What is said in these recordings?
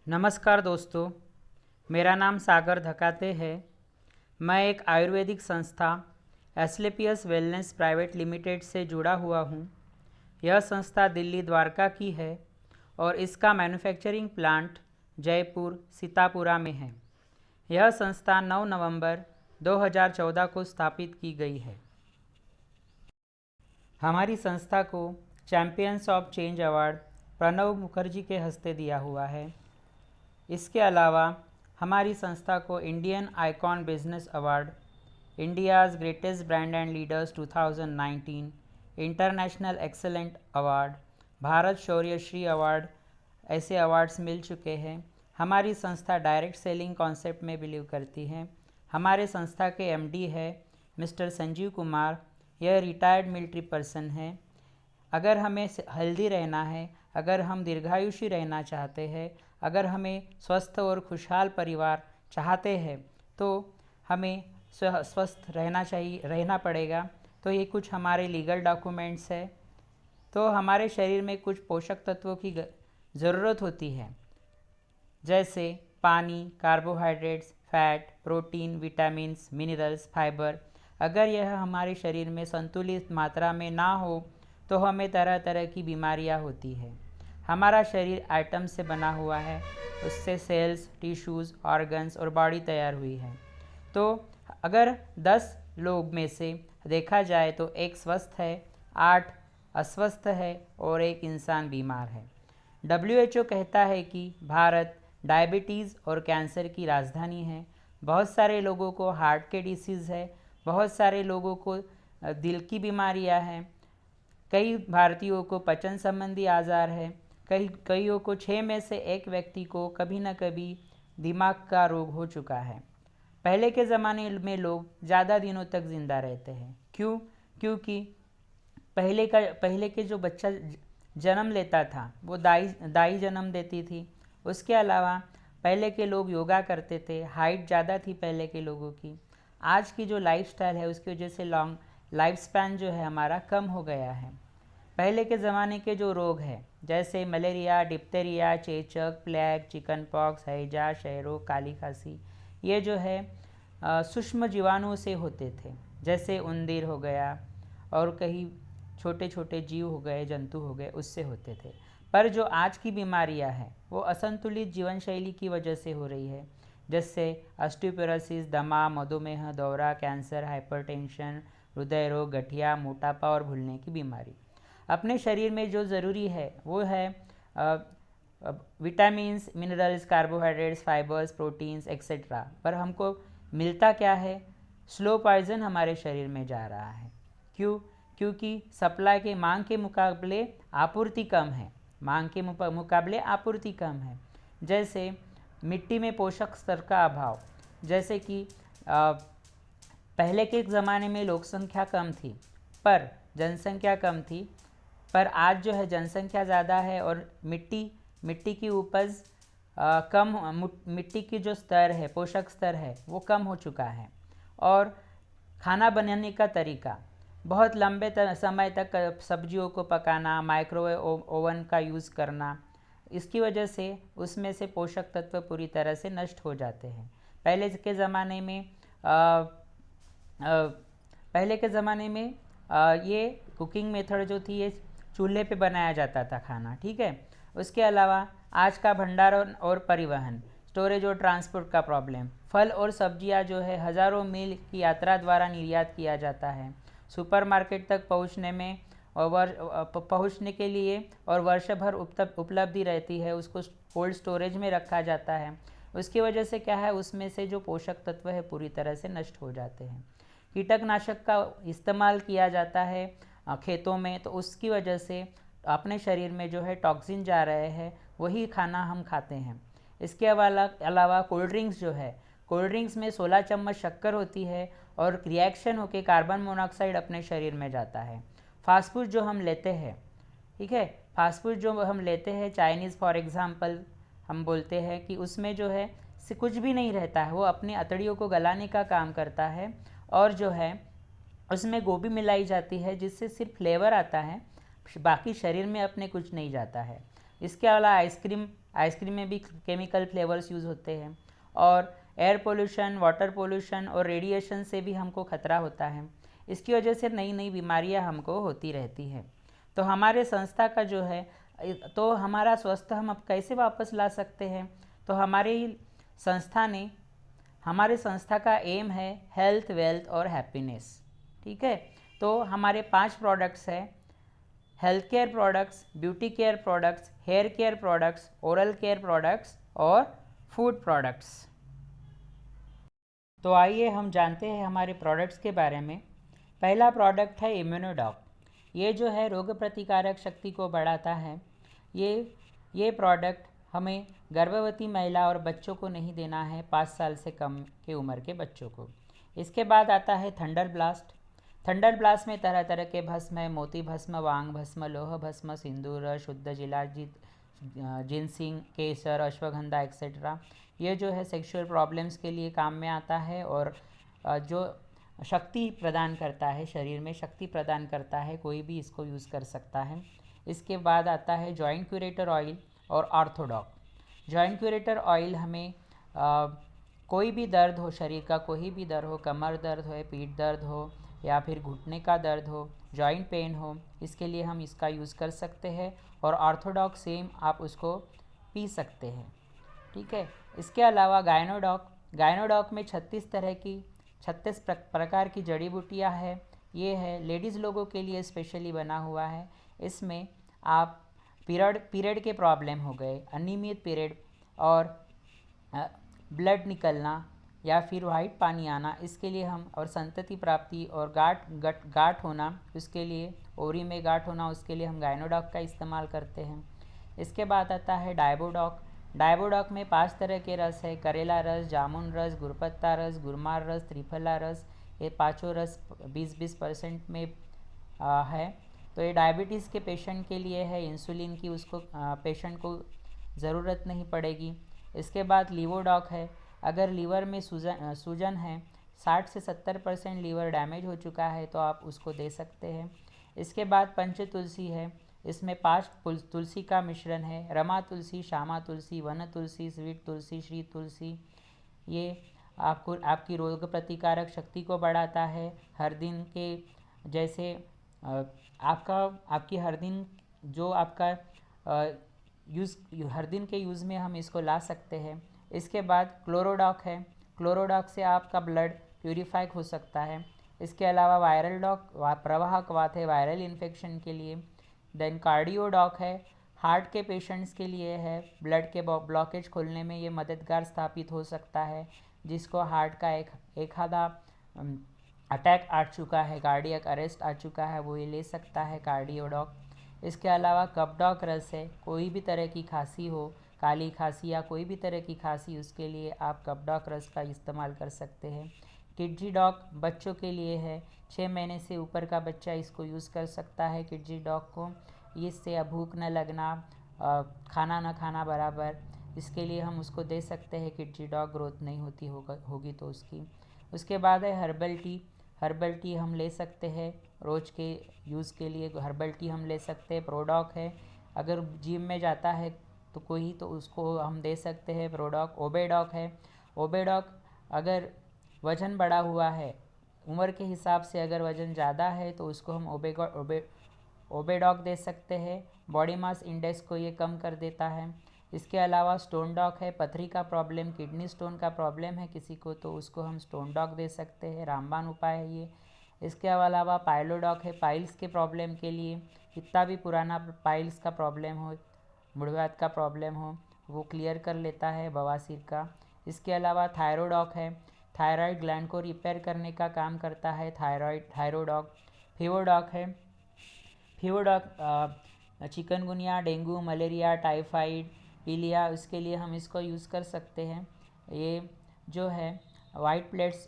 नमस्कार दोस्तों, मेरा नाम सागर धकाते है। मैं एक आयुर्वेदिक संस्था एस्क्लेपियस वेलनेस प्राइवेट लिमिटेड से जुड़ा हुआ हूँ। यह संस्था दिल्ली द्वारका की है और इसका मैन्युफैक्चरिंग प्लांट जयपुर सीतापुरा में है। यह संस्था 9 नवंबर 2014 को स्थापित की गई है। हमारी संस्था को champions of change award Pranab Mukherjee के हस्ते दिया हुआ है। इसके अलावा हमारी संस्था को Indian icon business award, India's greatest brand and leaders 2019, international excellent award, Bharat Shaurya Shri award ऐसे अवार्ड्स मिल चुके हैं। हमारी संस्था डायरेक्ट सेलिंग कॉन्सेप्ट में बिलीव करती है। हमारे संस्था के एमडी है मिस्टर संजीव कुमार। यह रिटायर्ड मिलिट्री पर्सन है। अगर हमें हेल्दी रहना है, अगर हम दीर्घायुषी रहना चाहते हैं, अगर हमें स्वस्थ और खुशहाल परिवार चाहते हैं तो हमें स्वस्थ रहना पड़ेगा। तो ये कुछ हमारे लीगल डॉक्यूमेंट्स है। तो हमारे शरीर में कुछ पोषक तत्वों की ज़रूरत होती है, जैसे पानी, carbohydrates, fat, protein, vitamins, minerals, fibre. अगर यह हमारे शरीर में संतुलित मात्रा में ना हो तो हमें तरह तरह की बीमारियां होती है। हमारा शरीर आइटम से बना हुआ है, उससे सेल्स, टिश्यूज़, ऑर्गन्स और बॉडी तैयार हुई है। तो अगर 10 लोग में से देखा जाए तो एक स्वस्थ है, 8 अस्वस्थ है और एक इंसान बीमार है। WHO कहता है कि भारत डायबिटीज़ और कैंसर की राजधानी है। बहुत सारे लोगों को हार्ट के डिसीज़ है, बहुत सारे लोगों को दिल की बीमारियां हैं, कई भारतीयों को पाचन संबंधी आजार है, कईयों को 6 में से 1 व्यक्ति को कभी न कभी दिमाग का रोग हो चुका है। पहले के ज़माने में लोग ज़्यादा दिनों तक ज़िंदा रहते हैं। क्यों? क्योंकि पहले के जो बच्चा जन्म लेता था वो दाई जन्म देती थी। उसके अलावा पहले के लोग योगा करते थे, हाइट ज़्यादा थी पहले के लोगों की। आज की जो लाइफस्टाइल है उसकी वजह से लॉन्ग लाइफ स्पैन जो है हमारा कम हो गया है। पहले के ज़माने के जो रोग हैं जैसे मलेरिया, डिप्थेरिया, चेचक, प्लेग, चिकन पॉक्स, हैजा, क्षय रोग, काली खांसी, ये जो है सूक्ष्म जीवाणुओं से होते थे, जैसे उंदीर हो गया और कई छोटे छोटे जीव हो गए, जंतु हो गए, उससे होते थे। पर जो आज की बीमारियां हैं वो असंतुलित जीवन शैली की वजह से हो रही है, जैसे ऑस्टियोपोरोसिस, दमा, मधुमेह, दौरा, कैंसर, हाइपरटेंशन, हृदय रोग, गठिया, मोटापा और भूलने की बीमारी। अपने शरीर में जो ज़रूरी है वो है vitamins, minerals, carbohydrates, fibres, proteins etcetera. पर हमको मिलता क्या है? स्लो पॉइजन हमारे शरीर में जा रहा है। क्यों? क्योंकि सप्लाई के मांग के मुकाबले आपूर्ति कम है। मांग के मुकाबले आपूर्ति कम है। जैसे मिट्टी में पोषक स्तर का अभाव, जैसे कि पहले के ज़माने में लोक संख्या कम थी पर जनसंख्या कम थी, पर आज जो है जनसंख्या ज़्यादा है और मिट्टी की उपज मिट्टी की जो स्तर है, पोषक स्तर है, वो कम हो चुका है। और खाना बनाने का तरीका, बहुत लंबे समय तक सब्जियों को पकाना, माइक्रोवेव ओवन का यूज़ करना, इसकी वजह से उसमें से पोषक तत्व पूरी तरह से नष्ट हो जाते हैं। पहले के ज़माने में ये कुकिंग मेथड जो थी ये चूल्हे पे बनाया जाता था खाना, ठीक है। उसके अलावा आज का भंडारण और परिवहन, स्टोरेज और ट्रांसपोर्ट का प्रॉब्लम, फल और सब्जियां जो है हज़ारों मील की यात्रा द्वारा निर्यात किया जाता है। सुपरमार्केट तक पहुंचने के लिए और वर्ष भर उपलब्धि रहती है, उसको कोल्ड स्टोरेज में रखा जाता है। उसकी वजह से क्या है, उसमें से जो पोषक तत्व है पूरी तरह से नष्ट हो जाते हैं। कीटनाशक का इस्तेमाल किया जाता है खेतों में, तो उसकी वजह से अपने शरीर में जो है टॉक्सिन जा रहे हैं, वही खाना हम खाते हैं। इसके अलावा कोल्ड ड्रिंक्स जो है, कोल्ड ड्रिंक्स में 16 चम्मच शक्कर होती है और रिएक्शन होकर कार्बन मोनोऑक्साइड अपने शरीर में जाता है। फास्ट फूड जो हम लेते हैं, ठीक है, फास्ट फूड जो हम लेते हैं, चाइनीज़ फॉर एग्ज़ाम्पल हम बोलते हैं कि उसमें जो है से कुछ भी नहीं रहता है, वो अपनी अतड़ियों को गलाने का काम करता है और जो है उसमें गोभी मिलाई जाती है जिससे सिर्फ फ्लेवर आता है, बाकी शरीर में अपने कुछ नहीं जाता है। इसके अलावा आइसक्रीम आइसक्रीम में भी केमिकल फ्लेवर्स यूज़ होते हैं, और एयर पोल्यूशन, वाटर पोल्यूशन और रेडिएशन से भी हमको खतरा होता है। इसकी वजह से नई नई बीमारियां हमको होती रहती हैं। तो हमारे संस्था का जो है, तो हमारा स्वास्थ्य हम अब कैसे वापस ला सकते हैं? तो हमारे संस्था का एम है हेल्थ, वेल्थ और हैप्पीनेस। ठीक है, तो हमारे 5 प्रोडक्ट्स हैं: health care products, beauty care products, hair care products, oral care products और फूड प्रोडक्ट्स। तो आइए हम जानते हैं हमारे प्रोडक्ट्स के बारे में। पहला प्रोडक्ट है इम्यूनोडॉक। ये जो है रोग प्रतिकारक शक्ति को बढ़ाता है। ये प्रोडक्ट हमें गर्भवती महिला और बच्चों को नहीं देना है, 5 साल से कम की उम्र के बच्चों को। इसके बाद आता है थंडर ब्लास्ट। थंडर ब्लास्ट में तरह तरह के भस्म है: मोती भस्म, वांग भस्म, लोह भस्म, सिंदूर, शुद्ध जिलाजीत, जिनसिंग, केसर, अश्वगंधा एक्सेट्रा। ये जो है सेक्सुअल प्रॉब्लम्स के लिए काम में आता है और जो शक्ति प्रदान करता है, शरीर में शक्ति प्रदान करता है, कोई भी इसको यूज़ कर सकता है। इसके बाद आता है जॉइंट क्यूरेटर ऑयल और ऑर्थोडॉक। जॉइंट क्यूरेटर ऑयल हमें कोई भी दर्द हो, शरीर का कोई भी दर्द हो, कमर दर्द हो, पीठ दर्द हो या फिर घुटने का दर्द हो, जॉइंट पेन हो, इसके लिए हम इसका यूज़ कर सकते हैं। और ऑर्थोडॉक सेम आप उसको पी सकते हैं। ठीक है, इसके अलावा गायनोडॉक में 36 प्रकार की जड़ी बूटियाँ हैं। ये है लेडीज़ लोगों के लिए स्पेशली बना हुआ है। इसमें आप पीरियड के प्रॉब्लम हो गए, अनियमित पीरियड और ब्लड निकलना या फिर वाइट पानी आना, इसके लिए हम, और संतति प्राप्ति और गांठ होना, उसके लिए ओरी में गांठ होना, उसके लिए हम गायनोडॉक का इस्तेमाल करते हैं। इसके बाद आता है डायबोडॉक। डायबोडॉक में 5 तरह के रस है: करेला रस, जामुन रस, गुड़पत्ता रस, गुरमार रस, त्रिफला रस। ये पाँचों रस 20-20% में है। तो ये डायबिटीज़ के पेशेंट के लिए है, इंसुलिन की उसको पेशेंट को ज़रूरत नहीं पड़ेगी। इसके बाद लीवोडॉक है। अगर लीवर में सूजन है, 60 से 70% लीवर डैमेज हो चुका है, तो आप उसको दे सकते हैं। इसके बाद पंच तुलसी है। इसमें 5 तुलसी का मिश्रण है: रमा तुलसी, श्यामा तुलसी, वन तुलसी, स्वीट तुलसी, श्री तुलसी। ये आपकी रोग प्रतिकारक शक्ति को बढ़ाता है। हर दिन के जैसे आपकी हर दिन जो आपका हर दिन के यूज़ में हम इसको ला सकते हैं। इसके बाद क्लोरोडॉक है। क्लोरोडॉक से आपका ब्लड प्यूरिफाई हो सकता है। इसके अलावा वायरल डॉक प्रवाहक वात है वायरल इन्फेक्शन के लिए। देन कार्डियोडॉक है, हार्ट के पेशेंट्स के लिए है, ब्लड के ब्लॉकेज खोलने में ये मददगार स्थापित हो सकता है। जिसको हार्ट का एक आधा अटैक आ चुका है, कार्डियक अरेस्ट आ चुका है, वो ये ले सकता है कार्डियोडॉक। इसके अलावा कपडॉक रस है। कोई भी तरह की खांसी हो, काली खांसी या कोई भी तरह की खांसी, उसके लिए आप कपडॉक रस का इस्तेमाल कर सकते हैं। किडजी डॉक बच्चों के लिए है। 6 महीने से ऊपर का बच्चा इसको यूज़ कर सकता है किडजी डॉक को। इससे भूख न लगना, खाना न खाना बराबर, इसके लिए हम उसको दे सकते हैं किडजी डॉक, ग्रोथ नहीं होगी तो उसकी। उसके बाद है हर्बल टी। हर्बल टी हम ले सकते हैं रोज़ के यूज़ के लिए, हर्बल टी हम ले सकते हैं। प्रोडॉक है, अगर जिम में जाता है तो कोई, तो उसको हम दे सकते हैं प्रोडॉक। ओबेडॉक है। ओबेडॉक अगर वज़न बढ़ा हुआ है, उम्र के हिसाब से अगर वज़न ज़्यादा है, तो उसको हम ओबेडॉक दे सकते हैं। बॉडी मास इंडेक्स को ये कम कर देता है। इसके अलावा स्टोन डॉक है। पथरी का प्रॉब्लम, किडनी स्टोन का प्रॉब्लम है किसी को, तो उसको हम स्टोन डॉक दे सकते हैं, रामबाण उपाय है ये। इसके अलावा पाइलोडॉक है। पाइल्स के प्रॉब्लम के लिए, कितना भी पुराना पाइल्स का प्रॉब्लम हो, मुड़वात का प्रॉब्लम हो, वो क्लियर कर लेता है, बवासीर का। इसके अलावा थायरोडॉक है। थायराइड ग्लैंड को रिपेयर करने का काम करता है थायरोडॉक। फीवरडॉक है। फीवरडॉक चिकनगुनिया, डेंगू, मलेरिया, टाइफाइड, पीलिया, उसके लिए हम इसको यूज़ कर सकते हैं। ये जो है वाइट प्लेट्स,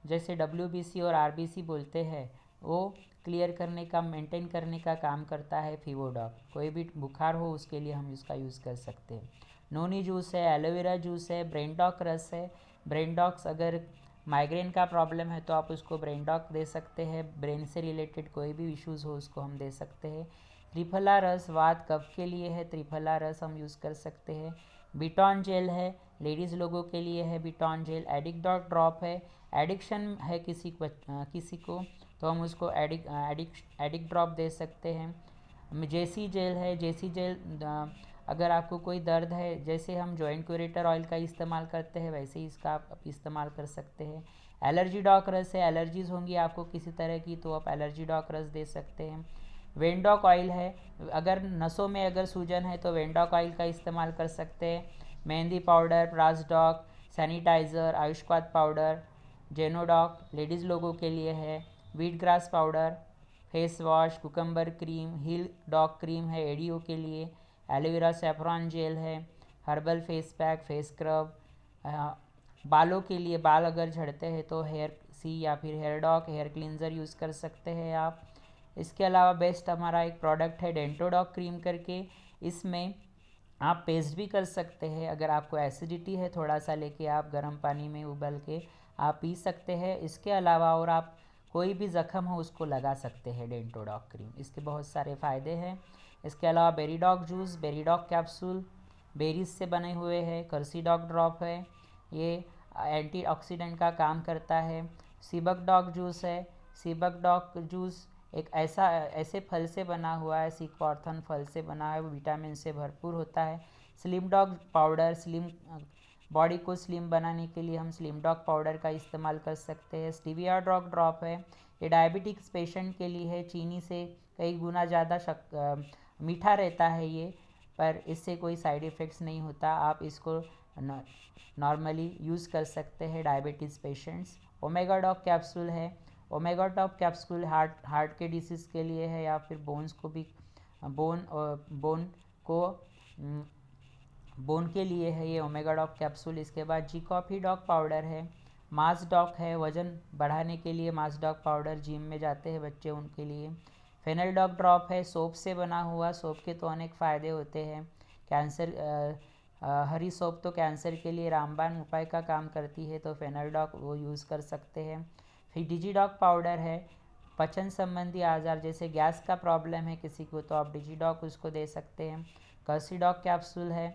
जैसे WBC और RBC बोलते हैं, वो क्लियर करने का, मेंटेन करने का काम करता है फीवरडॉक। कोई भी बुखार हो उसके लिए हम इसका यूज़ कर सकते हैं। नोनी जूस है, एलोवेरा जूस है, ब्रेनडॉक रस है। ब्रेनडॉक्स अगर माइग्रेन का प्रॉब्लम है तो आप उसको ब्रेनडॉक दे सकते हैं। ब्रेन से रिलेटेड कोई भी इश्यूज़ हो उसको हम दे सकते हैं। त्रिफला रस वात कफ के लिए है, त्रिफला रस हम यूज़ कर सकते हैं। बिटॉन जेल है, लेडीज़ लोगों के लिए है बिटॉन जेल। एडिकडॉक ड्रॉप है, एडिक्शन है किसी को तो हम उसको एडिक ड्रॉप दे सकते हैं। जेसी जेल है, जेसी जेल अगर आपको कोई दर्द है, जैसे हम जॉइंट क्यूरेटर ऑयल का इस्तेमाल करते हैं वैसे ही इसका आप इस्तेमाल कर सकते हैं। एलर्जी डॉक रस है, एलर्जीज़ होंगी आपको किसी तरह की तो आप एलर्जी डॉक रस दे सकते हैं। वेंडॉक ऑयल है, अगर नसों में अगर सूजन है तो वेंडॉक ऑयल का इस्तेमाल कर सकते हैं। मेहंदी पाउडर, प्रासडॉक, सैनिटाइज़र, आयुष्पात पाउडर, जेनोडॉक लेडीज़ लोगों के लिए है। Wheat grass powder, face wash, cucumber cream, हिल डॉग क्रीम है एडियो के लिए। एलोवेरा सेफ्रॉन जेल है, herbal face pack, face scrub. बालों के लिए, बाल अगर झड़ते हैं तो हेयर सी या फिर hair doc hair cleanser use कर सकते हैं आप। इसके अलावा बेस्ट हमारा एक प्रोडक्ट है डेंटोडॉक क्रीम करके, इसमें आप पेस्ट भी कर सकते हैं। अगर आपको एसिडिटी है थोड़ा सा लेके आप गर्म पानी में उबल के आप पी सकते हैं। इसके अलावा और आप कोई भी ज़ख़म हो उसको लगा सकते हैं डेंटोडॉक क्रीम, इसके बहुत सारे फ़ायदे हैं। इसके अलावा बेरीडॉक जूस, बेरीडॉक कैप्सूल बेरीज से बने हुए हैं। कर्सीडॉक ड्रॉप है, ये एंटीऑक्सीडेंट का काम करता है। सीबक डॉग जूस है, सीबक डॉग जूस एक ऐसे फल से बना हुआ है, सीक्वार्थन फल से बना है, वो विटामिन से भरपूर होता है। स्लिम डॉग पाउडर, बॉडी को स्लिम बनाने के लिए हम स्लिम डॉग पाउडर का इस्तेमाल कर सकते हैं। स्टीविया डॉग ड्रॉप है, ये डायबिटिक्स पेशेंट के लिए है, चीनी से कई गुना ज़्यादा मीठा रहता है ये, पर इससे कोई साइड इफ़ेक्ट्स नहीं होता, आप इसको नॉर्मली यूज़ कर सकते हैं diabetes patients. Omega dog capsule है, ओमेगा टॉप कैप्सूल हार्ट के डिसीज़ के लिए है, या फिर बोन्स को भी बोन के लिए है ये ओमेगा डॉग कैप्सूल। इसके बाद जी कॉफ़ी डॉग पाउडर है, मास डॉग है, वज़न बढ़ाने के लिए मास डॉग पाउडर, जिम में जाते हैं बच्चे उनके लिए। फेनल डॉग ड्रॉप है, सोप से बना हुआ, सोप के तो अनेक फ़ायदे होते हैं। कैंसर हरी सोप तो कैंसर के लिए रामबाण उपाय का काम करती है, तो फेनल डॉग वो यूज़ कर सकते हैं। फिर डिजीडॉग पाउडर है, पाचन संबंधी आजार जैसे गैस का प्रॉब्लम है किसी को तो आप डिजीडॉग उसको दे सकते हैं। कर्सीडॉग कैप्सूल है,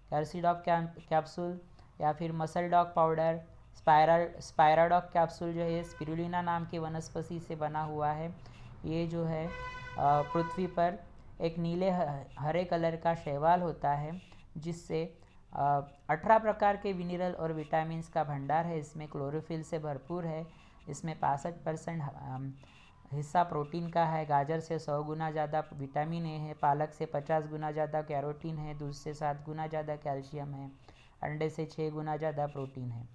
कर्सीडॉग कैप्सूल या फिर मसल डॉग पाउडर। स्पायराडॉग कैप्सूल जो है स्पिरुलिना नाम की वनस्पति से बना हुआ है, ये जो है पृथ्वी पर एक नीले हरे कलर का शैवाल होता है जिससे 18 प्रकार के मिनरल और विटामिन्स का भंडार है, इसमें क्लोरोफिल से भरपूर है, इसमें 65% हिस्सा प्रोटीन का है। गाजर से 100 गुना ज़्यादा विटामिन ए है, पालक से 50 गुना ज़्यादा कैरोटीन है, दूध से 7 गुना ज़्यादा कैल्शियम है, अंडे से 6 गुना ज़्यादा प्रोटीन है।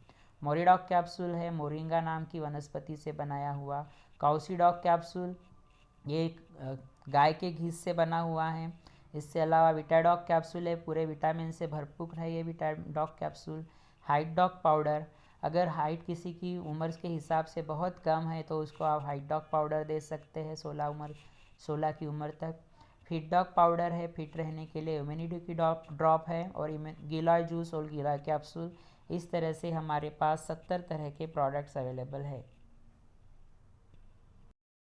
मोरिडॉग कैप्सूल है, मोरिंगा नाम की वनस्पति से बनाया हुआ। काउसीडॉग कैप्सूल, ये एक गाय के घी से बना हुआ है। इससे अलावा विटाडॉग कैप्सूल है, पूरे विटामिन से भरपूर है ये विटाडॉग कैप्सूल। हाइट डॉग पाउडर, अगर हाइट किसी की उम्र के हिसाब से बहुत कम है तो उसको आप हाइट डॉग पाउडर दे सकते हैं 16 की उम्र तक। फिट डॉग पाउडर है, फिट रहने के लिए। इम्यूनिटी की ड्रॉप है और गिलॉय जूस और गिलॉय कैप्सूल। इस तरह से हमारे पास 70 तरह के प्रोडक्ट्स अवेलेबल है।